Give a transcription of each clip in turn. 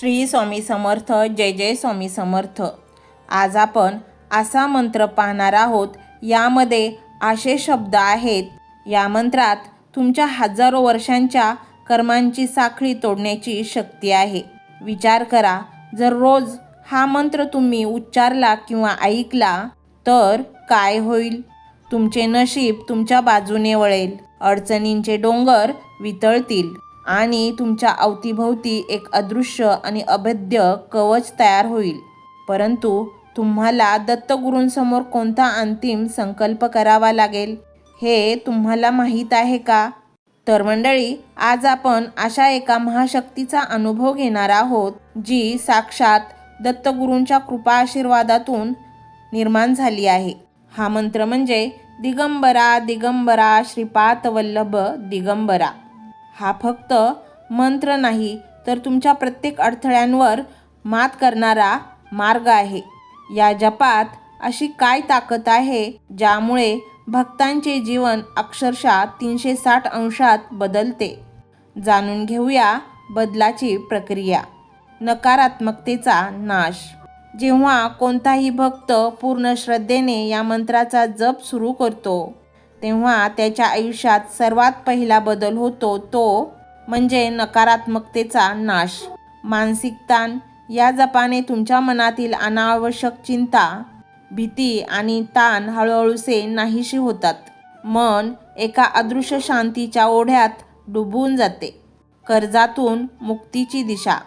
श्री स्वामी समर्थ. जय जय स्वामी समर्थ. आज आपण असा मंत्र पाहणार आहोत. यामध्ये असे शब्द आहेत. या मंत्रात तुमच्या हजारो वर्षांच्या कर्मांची साखळी तोडण्याची शक्ती आहे. विचार करा, जर रोज हा मंत्र तुम्ही उच्चारला किंवा ऐकला तर काय होईल. तुमचे नशीब तुमच्या बाजूने वळेल, अडचणींचे डोंगर वितळतील आणि तुमच्या अवतीभोवती एक अदृश्य आणि अभेद्य कवच तयार होईल. परंतु तुम्हाला दत्तगुरूंसमोर कोणता अंतिम संकल्प करावा लागेल हे तुम्हाला माहीत आहे का? तर मंडळी, आज आपण अशा एका महाशक्तीचा अनुभव घेणार आहोत जी साक्षात दत्तगुरूंच्या कृपा आशीर्वादातून निर्माण झाली आहे. हा मंत्र म्हणजे दिगंबरा दिगंबरा श्रीपाद वल्लभ दिगंबरा. हा फक्त मंत्र नाही, तर तुमच्या प्रत्येक अडथळ्यांवर मात करणारा मार्ग आहे. या जपात अशी काय ताकद आहे ज्यामुळे भक्तांचे जीवन अक्षरशः 360 अंशात बदलते. जाणून घेऊया बदलाची प्रक्रिया. नकारात्मकतेचा नाश. जेव्हा कोणताही भक्त पूर्ण श्रद्धेने या मंत्राचा जप सुरू करतो तेव्हा त्याच्या आयुष्यात सर्वात पहिला बदल होतो, तो म्हणजे नकारात्मकतेचा नाश. मानसिक ताण. या जपाने तुमच्या मनातील अनावश्यक चिंता, भीती आणि ताण हळूहळूसे नाहीशी होतात. मन एका अदृश्य शांतीच्या ओढ्यात डुबून जाते. कर्जातून मुक्तीची दिशा.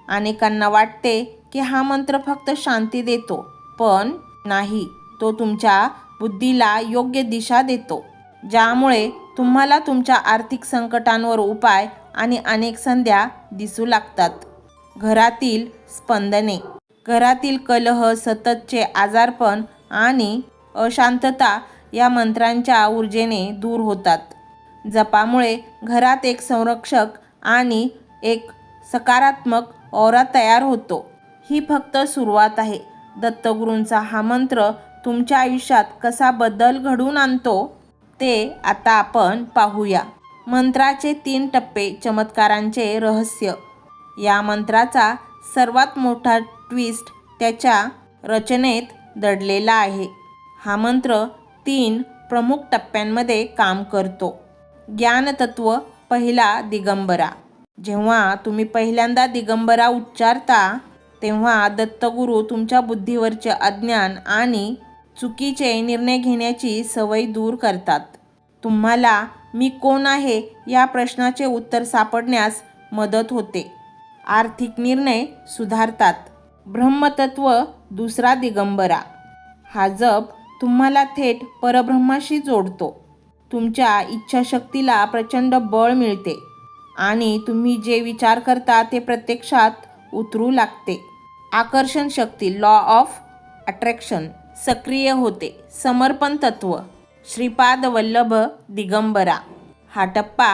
अनेकांना वाटते की हा मंत्र फक्त शांती देतो, पण नाही, तो तुमच्या बुद्धीला योग्य दिशा देतो, ज्यामुळे तुम्हाला तुमच्या आर्थिक संकटांवर उपाय आणि अनेक संध्या दिसू लागतात. घरातील स्पंदने. घरातील कलह, सततचे आजारपण आणि अशांतता या मंत्रांच्या ऊर्जेने दूर होतात. जपामुळे घरात एक संरक्षक आणि एक सकारात्मक ऑरा तयार होतो. ही फक्त सुरुवात आहे. दत्तगुरूंचा हा मंत्र तुमच्या आयुष्यात कसा बदल घडवून आणतो ते आता आपण पाहूया. मंत्राचे 3 टप्पे. चमत्कारांचे रहस्य. या मंत्राचा सर्वात मोठा ट्विस्ट त्याच्या रचनेत दडलेला आहे. हा मंत्र 3 प्रमुख टप्प्यांमध्ये काम करतो. ज्ञानतत्व. पहिला, दिगंबरा. जेव्हा तुम्ही पहिल्यांदा दिगंबरा उच्चारता तेव्हा दत्तगुरू तुमच्या बुद्धीवरचे अज्ञान आणि चुकीचे निर्णय घेण्याची सवय दूर करतात. तुम्हाला मी कोण आहे या प्रश्नाचे उत्तर सापडण्यास मदत होते. आर्थिक निर्णय सुधारतात. ब्रह्मतत्व. दुसरा, दिगंबरा. हा जप तुम्हाला थेट परब्रह्माशी जोडतो. तुमच्या इच्छाशक्तीला प्रचंड बळ मिळते आणि तुम्ही जे विचार करता ते प्रत्यक्षात उतरू लागते. आकर्षण शक्ती. लॉ ऑफ अट्रॅक्शन सक्रिय होते. समर्पण तत्व. श्रीपाद वल्लभ दिगंबरा. हा टप्पा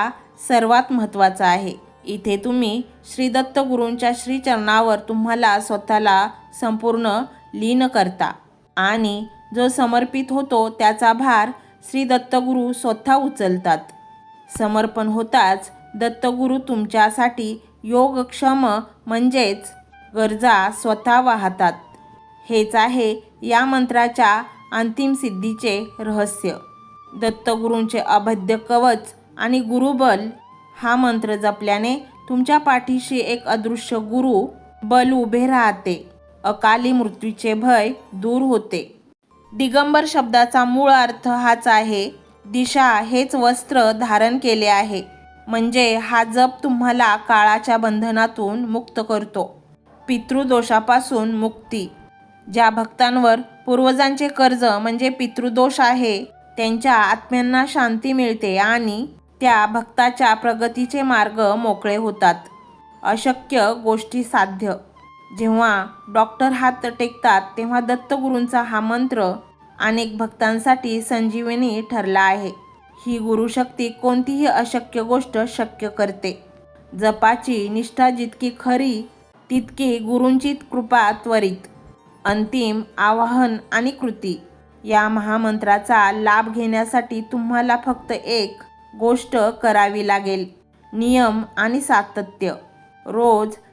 सर्वात महत्त्वाचा आहे. इथे तुम्ही श्री दत्तगुरूंच्या श्रीचरणावर तुम्हाला स्वतःला संपूर्ण लीन करता आणि जो समर्पित होतो त्याचा भार श्री दत्तगुरू स्वतः उचलतात. समर्पण होताच दत्तगुरू तुमच्यासाठी योगक्षम म्हणजेच गरजा स्वतः वाहतात. हेच आहे या मंत्राच्या अंतिम सिद्धीचे रहस्य. दत्तगुरूंचे अभेद्य कवच आणि गुरुबल. हा मंत्र जपल्याने तुमच्या पाठीशी एक अदृश्य गुरु बल उभे राहते. अकाली मृत्यूचे भय दूर होते. दिगंबर शब्दाचा मूळ अर्थ हाच आहे. दिशा हेच वस्त्र धारण केले आहे. म्हणजे हा जप तुम्हाला काळाच्या बंधनातून मुक्त करतो. पितृदोषापासून मुक्ती. ज्या भक्तांवर पूर्वजांचे कर्ज म्हणजे पितृदोष आहे त्यांच्या आत्म्यांना शांती मिळते आणि त्या भक्ताच्या प्रगतीचे मार्ग मोकळे होतात. अशक्य गोष्टी साध्य. जेव्हा डॉक्टर हात टेकतात तेव्हा दत्तगुरूंचा हा मंत्र अनेक भक्तांसाठी संजीवनी ठरला आहे. ही गुरुशक्ती कोणतीही अशक्य गोष्ट शक्य करते. जपाची निष्ठा जितकी खरी तितकी गुरूंची कृपा त्वरित. अंतिम आवाहन आणि कृती. या महामंत्राचा लाभ घेण्यासाठी तुम्हाला फक्त एक गोष्ट करावी लागेल. नियम आणि सातत्य. रोज